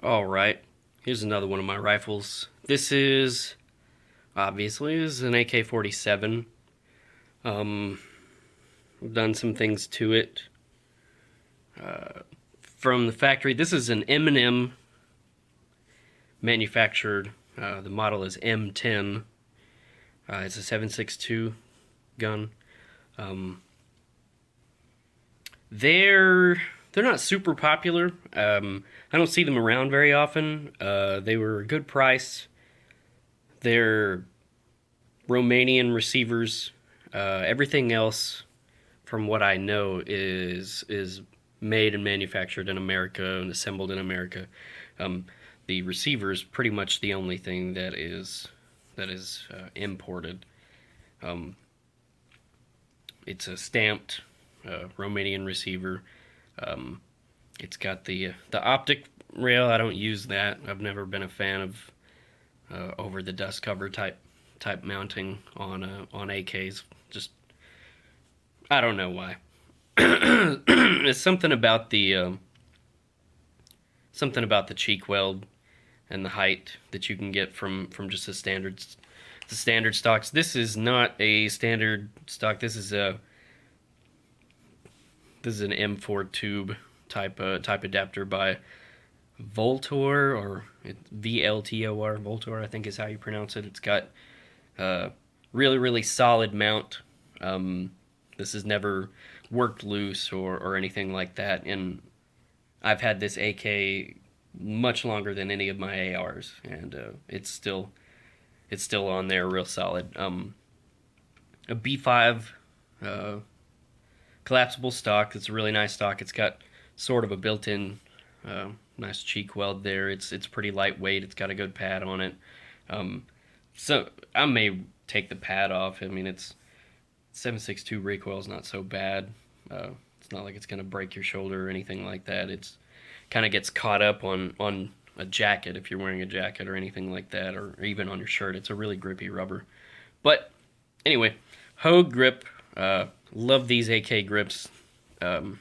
Alright, here's another one of my rifles. This is, obviously, this is an AK-47. Um, I've done some things to it. From the factory, this is an M&M manufactured. The model is M10. It's a 762 gun. Um, they're not super popular. I don't see them around very often. They were a good price. They're Romanian receivers. Everything else, from what I know, is made and manufactured in America and assembled in America. Um, the receiver is pretty much the only thing that is imported. Um, it's a stamped Romanian receiver. Um, it's got the optic rail. I don't use that. I've never been a fan of over the dust cover type mounting on AKs. Just I don't know why. It's something about the cheek weld and the height that you can get from just the standard stocks. This is not a standard stock. This is an M4 tube type adapter by Voltor, or VLTOR. Voltor, I think is how you pronounce it. It's got really solid mount. This has never worked loose or anything like that, and I've had this AK much longer than any of my ARs, and it's still on there real solid. A B5 uh, collapsible stock. It's a really nice stock. It's got sort of a built-in nice cheek weld there. It's pretty lightweight. It's got a good pad on it. Um, so I may take the pad off. I mean, it's 762 recoil is not so bad. It's not like it's gonna break your shoulder or anything like that. It's kind of gets caught up on a jacket if you're wearing a jacket or anything like that, or even on your shirt. It's a really grippy rubber. But anyway, Hogue grip. Love these AK grips. Um,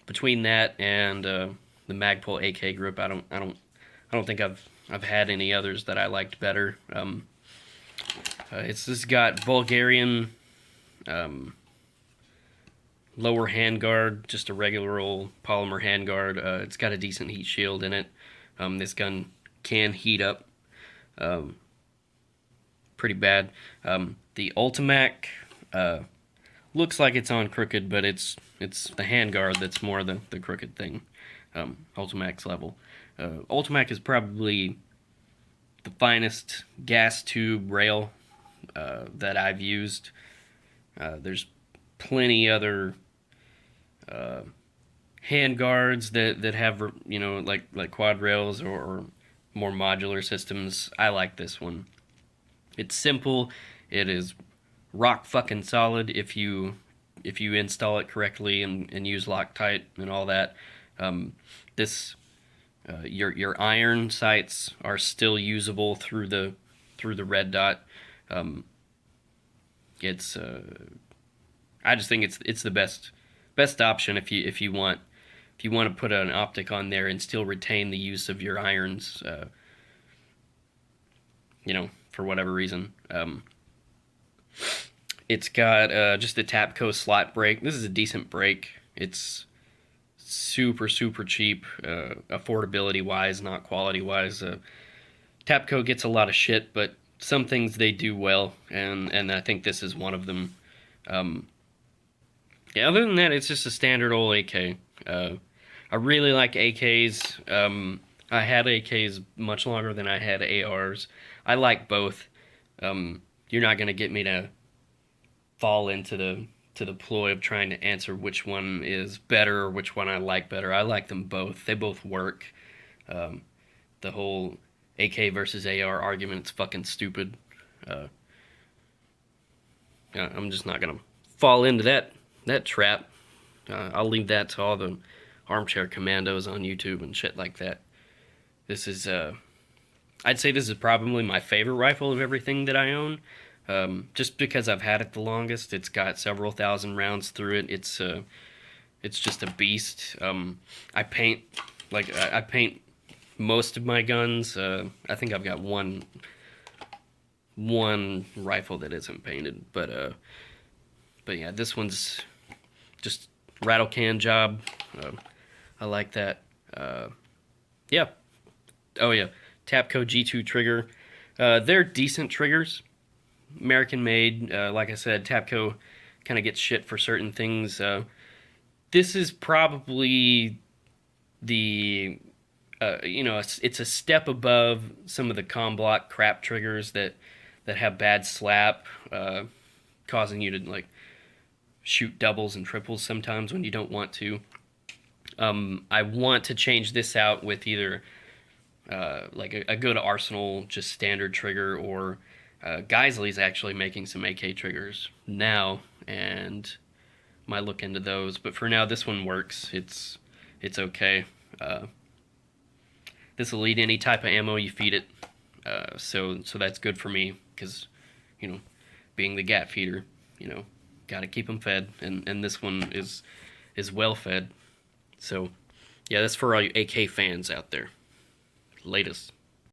Between that and the Magpul AK grip, I don't think I've had any others that I liked better. It's just got Bulgarian um, lower handguard, just a regular old polymer handguard. It's got a decent heat shield in it. This gun can heat up um, pretty bad. The Ultimac looks like it's on crooked, but it's the handguard that's more the crooked thing. Ultimac's level. Ultimac is probably the finest gas tube rail that I've used. There's plenty other uh, hand guards that have like quad rails or more modular systems. I like this one. It's simple. It is rock fucking solid if you install it correctly and use Loctite and all that. Um, this your iron sights are still usable through the red dot. Um, it's I just think it's the best option if you want to put an optic on there and still retain the use of your irons. For whatever reason. It's got just a Tapco slot brake. This is a decent brake. It's super cheap, affordability wise, not quality wise. Tapco gets a lot of shit, but some things they do well, and I think this is one of them. Um, yeah, other than that, it's just a standard old AK. I really like AKs. I had AKs much longer than I had ARs. I like both. You're not gonna get me to fall into the ploy of trying to answer which one is better or which one I like better. I like them both. They both work. Um, the whole AK versus AR argument is fucking stupid. Uh, yeah, I'm just not gonna fall into that trap. I'll leave that to all the armchair commandos on YouTube and shit like that. This is I'd say this is probably my favorite rifle of everything that I own. Just because I've had it the longest. It's got several thousand rounds through it. It's just a beast. I paint Like I paint most of my guns. I think I've got one rifle that isn't painted, but yeah, this one's just rattle can job. I like that. Uh, yeah. Oh yeah, Tapco G2 trigger. They're decent triggers, American made. Like I said, Tapco kind of gets shit for certain things. This is probably the it's a step above some of the com block crap triggers that have bad slap, causing you to like shoot doubles and triples sometimes when you don't want to. I want to change this out with either like a good Arsenal just standard trigger, or Geisley's actually making some AK triggers now, and might look into those. But for now, this one works. It's okay. This will eat any type of ammo you feed it, so that's good for me because, you know, being the gat feeder, you know, got to keep them fed, and this one is well fed. So yeah, that's for all you AK fans out there. Latest.